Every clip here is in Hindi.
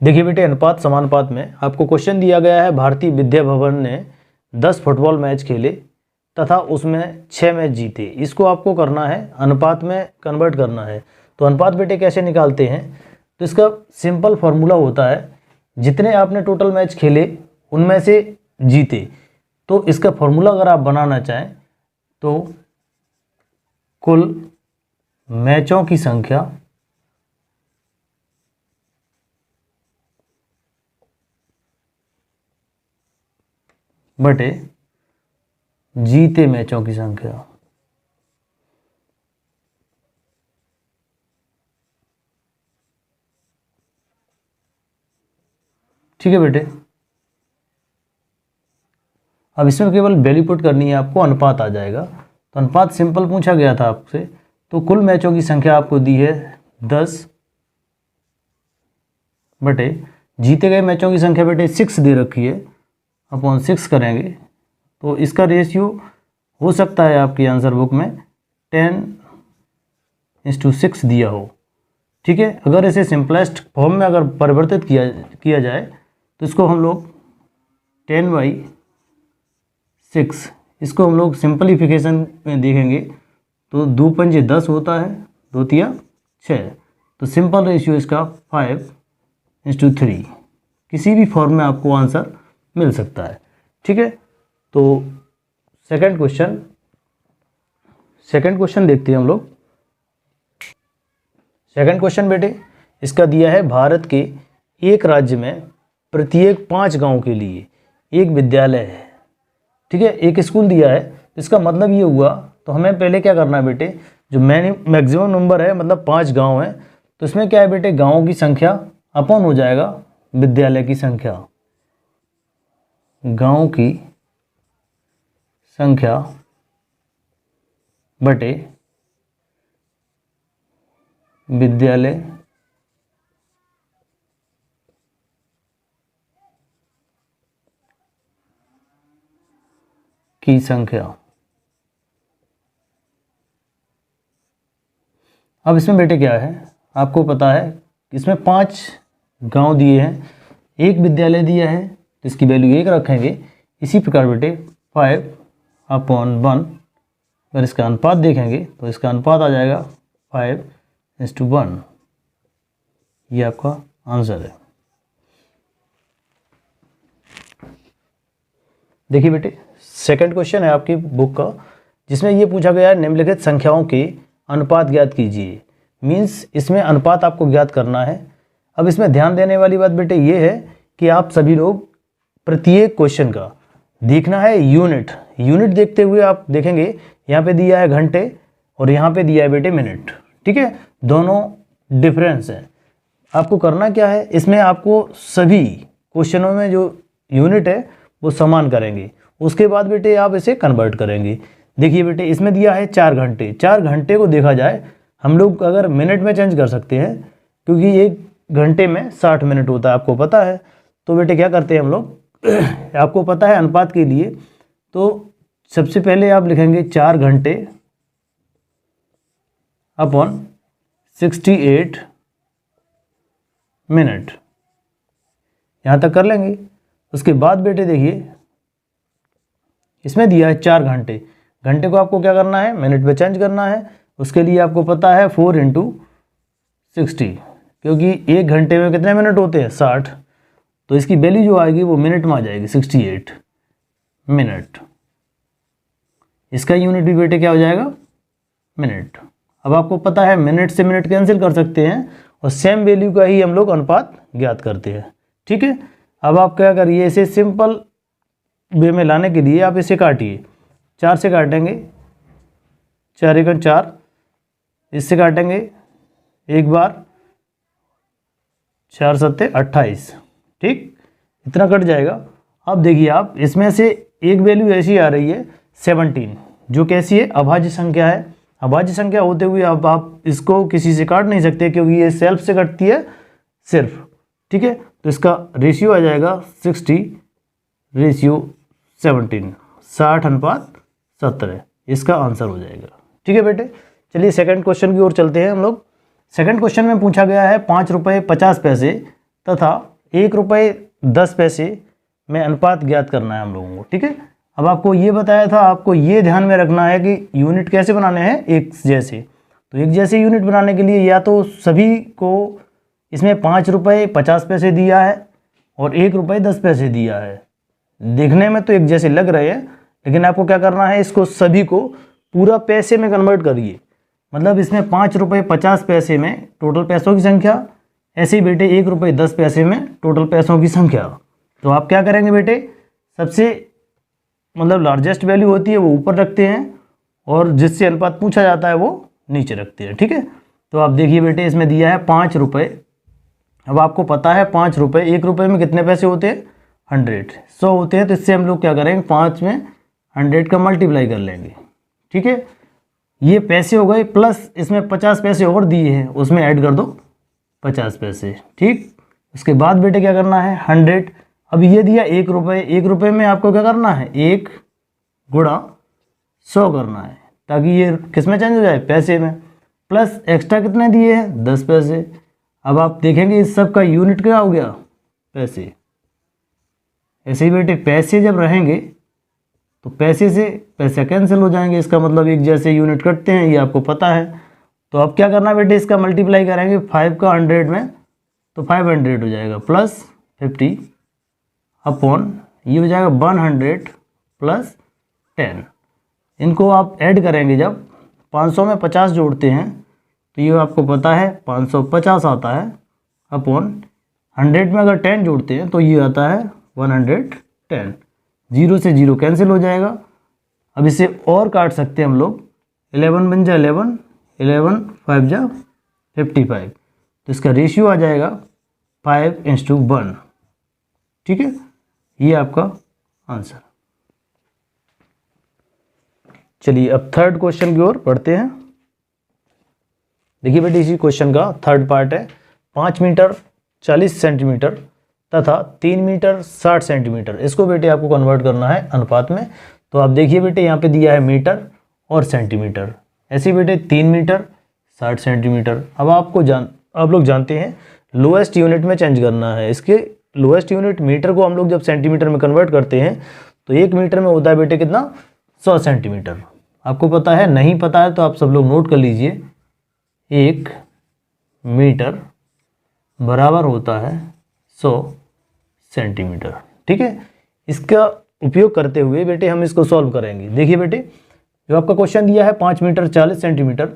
देखिए बेटे, अनुपात समानुपात में आपको क्वेश्चन दिया गया है, भारतीय विद्या भवन ने 10 फुटबॉल मैच खेले तथा उसमें 6 मैच जीते। इसको आपको करना है, अनुपात में कन्वर्ट करना है। तो अनुपात बेटे कैसे निकालते हैं? तो इसका सिंपल फॉर्मूला होता है, जितने आपने टोटल मैच खेले उनमें से जीते। तो इसका फॉर्मूला अगर आप बनाना चाहें तो कुल मैचों की संख्या बटे जीते मैचों की संख्या। ठीक है बेटे, अब इसमें केवल वैल्यू पुट करनी है आपको, अनुपात आ जाएगा। तो अनुपात सिंपल पूछा गया था आपसे, तो कुल मैचों की संख्या आपको दी है 10 बटे जीते गए मैचों की संख्या बेटे 6 दे रखी है, अपॉन 6 करेंगे तो इसका रेशियो हो सकता है आपकी आंसर बुक में 10:6 दिया हो। ठीक है, अगर इसे सिंपलेस्ट फॉर्म में अगर परिवर्तित किया जाए तो इसको हम लोग 10/6, इसको हम लोग सिंपलीफिकेशन में देखेंगे तो 2 पंजे 10 होता है, 2 तिया 6। तो सिंपल रेशियो इसका 5:3। किसी भी फॉर्म में आपको आंसर मिल सकता है। ठीक है, तो सेकंड क्वेश्चन देखते हैं हम लोग। सेकंड क्वेश्चन बेटे इसका दिया है, भारत के एक राज्य में प्रत्येक 5 गांव के लिए एक विद्यालय है। ठीक है, एक स्कूल दिया है। इसका मतलब ये हुआ, तो हमें पहले क्या करना है बेटे, जो मैक्सिमम नंबर है मतलब 5 गांव है, तो इसमें क्या है बेटे, गांवों की संख्या अपॉन हो जाएगा विद्यालय की संख्या। गांव की संख्या बटे विद्यालय की संख्या। अब इसमें बेटे क्या है, आपको पता है इसमें 5 गांव दिए हैं, एक विद्यालय दिया है, तो इसकी वैल्यू 1 रखेंगे। इसी प्रकार बेटे 5/1, अगर इसका अनुपात देखेंगे तो इसका अनुपात आ जाएगा 5:1। ये आपका आंसर है। देखिए बेटे, सेकंड क्वेश्चन है आपकी बुक का, जिसमें ये पूछा गया है, निम्नलिखित संख्याओं के अनुपात ज्ञात कीजिए। मीन्स इसमें अनुपात आपको ज्ञात करना है। अब इसमें ध्यान देने वाली बात बेटे ये है कि आप सभी लोग प्रत्येक क्वेश्चन का देखना है यूनिट देखते हुए आप देखेंगे। यहाँ पे दिया है घंटे और यहाँ पे दिया है बेटे मिनट। ठीक है, दोनों डिफरेंस है। आपको करना क्या है, इसमें आपको सभी क्वेश्चनों में जो यूनिट है वो समान करेंगे, उसके बाद बेटे आप इसे कन्वर्ट करेंगे। देखिए बेटे, इसमें दिया है 4 घंटे। 4 घंटे को देखा जाए हम लोग अगर मिनट में चेंज कर सकते हैं, क्योंकि 1 घंटे में 60 मिनट होता है, आपको पता है। तो बेटे क्या करते हैं हम लोग, आपको पता है अनुपात के लिए, तो सबसे पहले आप लिखेंगे 4 घंटे अपॉन 68 मिनट, यहाँ तक कर लेंगे। उसके बाद बेटे देखिए, इसमें दिया है 4 घंटे, घंटे को आपको क्या करना है, मिनट में चेंज करना है। उसके लिए आपको पता है 4 × 60, क्योंकि 1 घंटे में कितने मिनट होते हैं, 60। तो इसकी वैल्यू जो आएगी वो मिनट में आ जाएगी, 68 मिनट। इसका यूनिट भी बेटे क्या हो जाएगा, मिनट। अब आपको पता है मिनट से मिनट कैंसिल कर सकते हैं और सेम वैल्यू का ही हम लोग अनुपात ज्ञात करते हैं। ठीक है, अब आप क्या करिए, इसे सिंपल वे में लाने के लिए आप इसे काटिए। 4 से काटेंगे, 4 × 4, इससे काटेंगे एक बार, 4 × 7 = 28। ठीक, इतना कट जाएगा। अब देखिए आप इसमें से एक वैल्यू ऐसी आ रही है 17, जो कैसी है, अभाज्य संख्या है। अभाज्य संख्या होते हुए अब आप इसको किसी से काट नहीं सकते, क्योंकि ये सेल्फ से कटती है सिर्फ। ठीक है, तो इसका रेशियो आ जाएगा 60:17, 60:17 इसका आंसर हो जाएगा। ठीक है बेटे, चलिए सेकंड क्वेश्चन की ओर चलते हैं हम लोग। सेकंड क्वेश्चन में पूछा गया है 5 रुपये 50 पैसे तथा 1 रुपये 10 पैसे में अनुपात ज्ञात करना है हम लोगों को, ठीक है। अब आपको ये बताया था, आपको ये ध्यान में रखना है कि यूनिट कैसे बनाने हैं, एक जैसे। तो एक जैसे यूनिट बनाने के लिए या तो सभी को इसमें 5 रुपये 50 पैसे दिया है और 1 रुपये 10 पैसे दिया है, देखने में तो एक जैसे लग रहे हैं, लेकिन आपको क्या करना है, इसको सभी को पूरा पैसे में कन्वर्ट करिए। मतलब इसमें 5 रुपये 50 पैसे में टोटल पैसों की संख्या, ऐसे ही बेटे 1 रुपये 10 पैसे में टोटल पैसों की संख्या। तो आप क्या करेंगे बेटे, सबसे मतलब लार्जेस्ट वैल्यू होती है वो ऊपर रखते हैं और जिससे अनुपात पूछा जाता है वो नीचे रखते हैं, ठीक है। तो आप देखिए बेटे, इसमें दिया है 5 रुपये। अब आपको पता है 5 रुपये, 1 रुपये में कितने पैसे होते हैं, 100 होते हैं। तो इससे हम लोग क्या करेंगे, 5 में 100 का मल्टीप्लाई कर लेंगे, ठीक है। ये पैसे हो गए, प्लस इसमें 50 पैसे और दिए हैं, उसमें ऐड कर दो 50 पैसे, ठीक। उसके बाद बेटे क्या करना है, 100। अब ये दिया 1 रुपये, 1 रुपये में आपको क्या करना है, 1 गुणा 100 करना है, ताकि ये किस में चेंज हो जाए, पैसे में। प्लस एक्स्ट्रा कितने दिए हैं, 10 पैसे। अब आप देखेंगे इस सब का यूनिट क्या हो गया, पैसे। ऐसे ही बेटे पैसे जब रहेंगे तो पैसे से पैसे कैंसिल हो जाएंगे, इसका मतलब एक जैसे यूनिट कटते हैं, ये आपको पता है। तो अब क्या करना बेटे, इसका मल्टीप्लाई करेंगे 5 का 100 में, तो 500 हो जाएगा, प्लस 50 अपॉन ये हो जाएगा 100 प्लस 10। इनको आप ऐड करेंगे, जब 500 में 50 जोड़ते हैं तो ये आपको पता है 550 आता है, अपॉन 100 में अगर 10 जोड़ते हैं तो ये आता है 110। 0 से 0 कैंसिल हो जाएगा। अब इसे और काट सकते हैं हम लोग, 11 बन जाए 11, 11 5 जा 55। तो इसका रेशियो आ जाएगा 5:1, ठीक है। ये आपका आंसर। चलिए अब थर्ड क्वेश्चन की ओर बढ़ते हैं। देखिए बेटे, इसी क्वेश्चन का थर्ड पार्ट है, 5 मीटर 40 सेंटीमीटर तथा 3 मीटर 60 सेंटीमीटर। इसको बेटे आपको कन्वर्ट करना है अनुपात में। तो आप देखिए बेटे, यहाँ पे दिया है मीटर और सेंटीमीटर, ऐसे बेटे 3 मीटर 60 सेंटीमीटर। अब आप लोग जानते हैं लोएस्ट यूनिट में चेंज करना है। इसके लोएस्ट यूनिट मीटर को हम लोग जब सेंटीमीटर में कन्वर्ट करते हैं तो 1 मीटर में होता है बेटे कितना, 100 सेंटीमीटर। आपको पता है, नहीं पता है तो आप सब लोग नोट कर लीजिए, 1 मीटर बराबर होता है 100 सेंटीमीटर, ठीक है। इसका उपयोग करते हुए बेटे हम इसको सॉल्व करेंगे। देखिए बेटे, जो आपका क्वेश्चन दिया है 5 मीटर 40 सेंटीमीटर,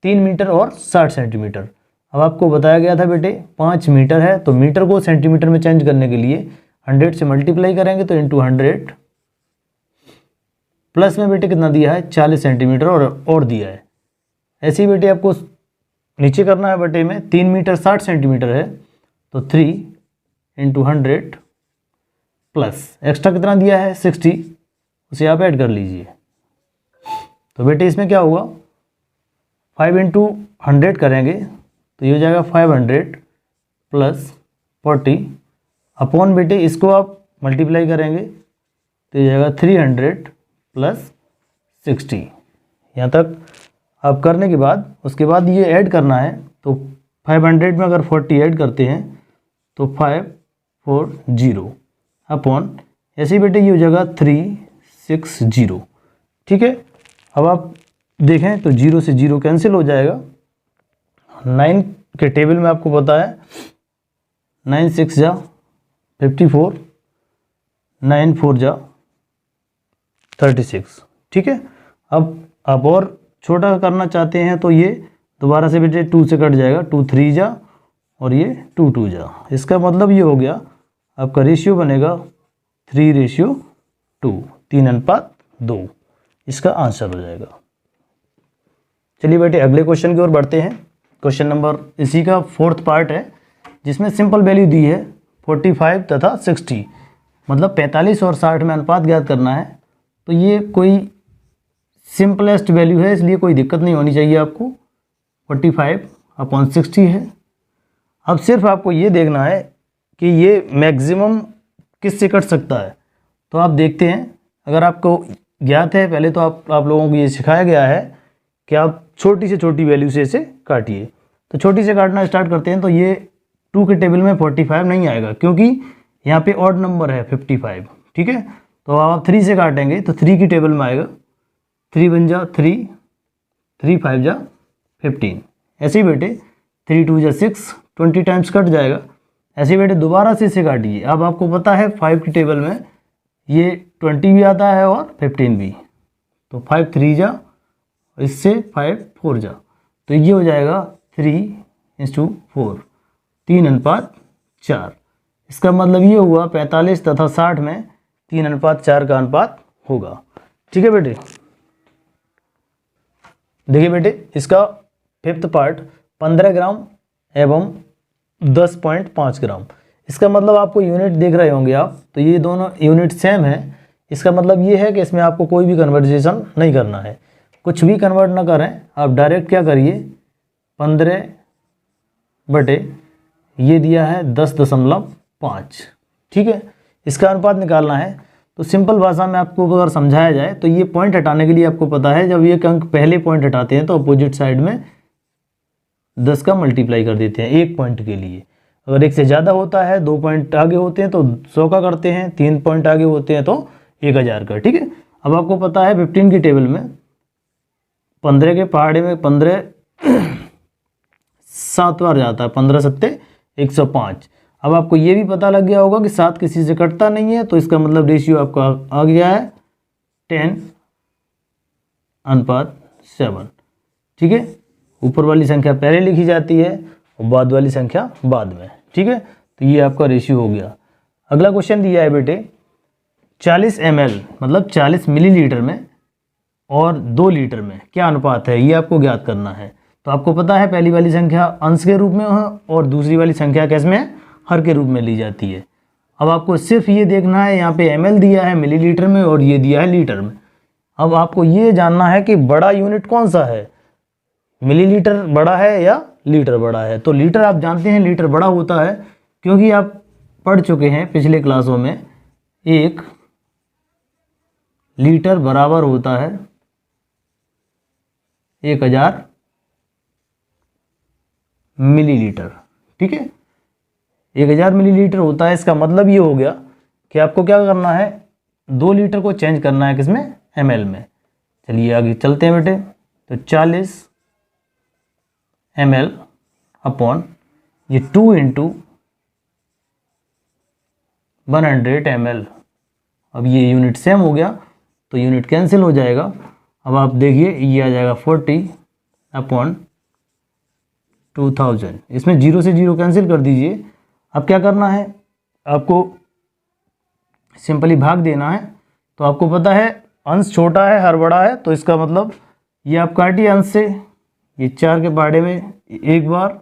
3 मीटर और 60 सेंटीमीटर। अब आपको बताया गया था बेटे 5 मीटर है, तो मीटर को सेंटीमीटर में चेंज करने के लिए 100 से मल्टीप्लाई करेंगे, तो इंटू 100, प्लस में बेटे कितना दिया है 40 सेंटीमीटर और दिया है। ऐसे ही बेटे आपको नीचे करना है बेटे में, 3 मीटर 60 सेंटीमीटर है, तो 3 इंटू 100 प्लस एक्स्ट्रा कितना दिया है 60, उसे आप ऐड कर लीजिए। तो बेटे इसमें क्या होगा, 5 इंटू 100 करेंगे तो ये हो जाएगा 500 प्लस 40 अपॉन बेटे इसको आप मल्टीप्लाई करेंगे तो ये जाएगा 300 प्लस 60। यहाँ तक आप करने के बाद उसके बाद ये ऐड करना है, तो 500 में अगर 40 ऐड करते हैं तो 540 अपॉन ऐसे ही बेटे ये हो जाएगा 360, ठीक है। अब आप देखें तो 0 से 0 कैंसिल हो जाएगा। 9 के टेबल में आपको पता है 9 6 जा 54, 9 4 जा 36, ठीक है। अब आप और छोटा करना चाहते हैं तो ये दोबारा से बेटे 2 से कट जाएगा, 2 3 जा और ये 2 2 जा। इसका मतलब ये हो गया आपका रेशियो बनेगा 3:2, 3:2। इसका आंसर हो जाएगा। चलिए बेटे अगले क्वेश्चन की ओर बढ़ते हैं। क्वेश्चन नंबर इसी का फोर्थ पार्ट है, जिसमें सिंपल वैल्यू दी है 45 तथा 60, मतलब 45 और 60 में अनुपात ज्ञात करना है। तो ये कोई सिंपलेस्ट वैल्यू है, इसलिए कोई दिक्कत नहीं होनी चाहिए आपको। 45/60 है। अब सिर्फ आपको ये देखना है कि ये मैक्सिमम किससे कट सकता है। तो आप देखते हैं, अगर आपको ज्ञात है, पहले तो आप लोगों को ये सिखाया गया है कि आप छोटी से छोटी वैल्यू से इसे काटिए। तो छोटी से काटना स्टार्ट करते हैं। तो ये 2 के टेबल में 45 नहीं आएगा क्योंकि यहाँ पे ऑड नंबर है 55, ठीक है। तो आप 3 से काटेंगे तो 3 की टेबल में आएगा, 3 बन जा 3, 3 5 जा 15। ऐसे ही बेटे 3 2 जा 6, 20 टाइम्स कट जाएगा। ऐसे ही बेटे दोबारा से इसे काटिए। अब आपको पता है 5 की टेबल में ये 20 भी आता है और 15 भी। तो 5 3 जा, इससे 5 4 जा, तो ये हो जाएगा 3:4, 3:4। इसका मतलब ये हुआ 45 तथा 60 में 3:4 का अनुपात होगा, ठीक है बेटे। देखिए बेटे इसका 5th पार्ट 15 ग्राम एवं 10.5 ग्राम। इसका मतलब आपको यूनिट देख रहे होंगे आप, तो ये दोनों यूनिट सेम है। इसका मतलब ये है कि इसमें आपको कोई भी कन्वर्जेशन नहीं करना है, कुछ भी कन्वर्ट ना करें। आप डायरेक्ट क्या करिए, 15 बटे ये दिया है 10.5, ठीक है। इसका अनुपात निकालना है। तो सिंपल भाषा में आपको अगर समझाया जाए तो ये पॉइंट हटाने के लिए आपको पता है, जब ये अंक पहले पॉइंट हटाते हैं तो अपोजिट साइड में 10 का मल्टीप्लाई कर देते हैं 1 पॉइंट के लिए। अगर 1 से ज़्यादा होता है, 2 पॉइंट आगे होते हैं तो 100 का करते हैं, 3 पॉइंट आगे होते हैं तो 1000 का, ठीक है। अब आपको पता है 15 की टेबल में 15 के पहाड़े में 15 7 बार जाता है, 15 सत्ते 105। अब आपको ये भी पता लग गया होगा कि 7 किसी से कटता नहीं है, तो इसका मतलब रेशियो आपका आ गया है 10:7, ठीक है। ऊपर वाली संख्या पहले लिखी जाती है और बाद वाली संख्या बाद में, ठीक है। तो ये आपका रेशियो हो गया। अगला क्वेश्चन दिया है बेटे 40 ml मतलब 40 मिलीलीटर में और 2 लीटर में क्या अनुपात है, ये आपको ज्ञात करना है। तो आपको पता है पहली वाली संख्या अंश के रूप में है और दूसरी वाली संख्या किस में, हर के रूप में ली जाती है। अब आपको सिर्फ ये देखना है, यहाँ पे ml दिया है मिलीलीटर में और ये दिया है लीटर में। अब आपको ये जानना है कि बड़ा यूनिट कौन सा है, मिलीलीटर बड़ा है या लीटर बड़ा है। तो लीटर आप जानते हैं लीटर बड़ा होता है, क्योंकि आप पढ़ चुके हैं पिछले क्लासों में 1 लीटर बराबर होता है 1000 मिलीलीटर, ठीक है। 1000 मिलीलीटर होता है। इसका मतलब ये हो गया कि आपको क्या करना है, 2 लीटर को चेंज करना है किसमें, ml में। चलिए आगे चलते हैं बेटे। तो 40 ml अपॉन ये 2 × 100 ml। अब ये यूनिट सेम हो गया तो यूनिट कैंसिल हो जाएगा। अब आप देखिए ये आ जाएगा 40/2000। इसमें 0 से 0 कैंसिल कर दीजिए। अब क्या करना है, आपको सिंपली भाग देना है। तो आपको पता है अंश छोटा है हर बड़ा है, तो इसका मतलब ये आप काटिए अंश से, ये 4 के पहाड़े में 1 बार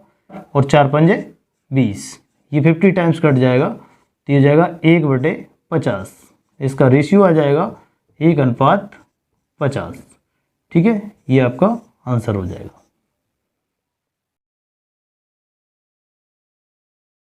और 4 पंजे 20, ये 50 टाइम्स कट जाएगा तो ये जाएगा 1/50। इसका रेशियो आ जाएगा 1:50, ठीक है। ये आपका आंसर हो जाएगा।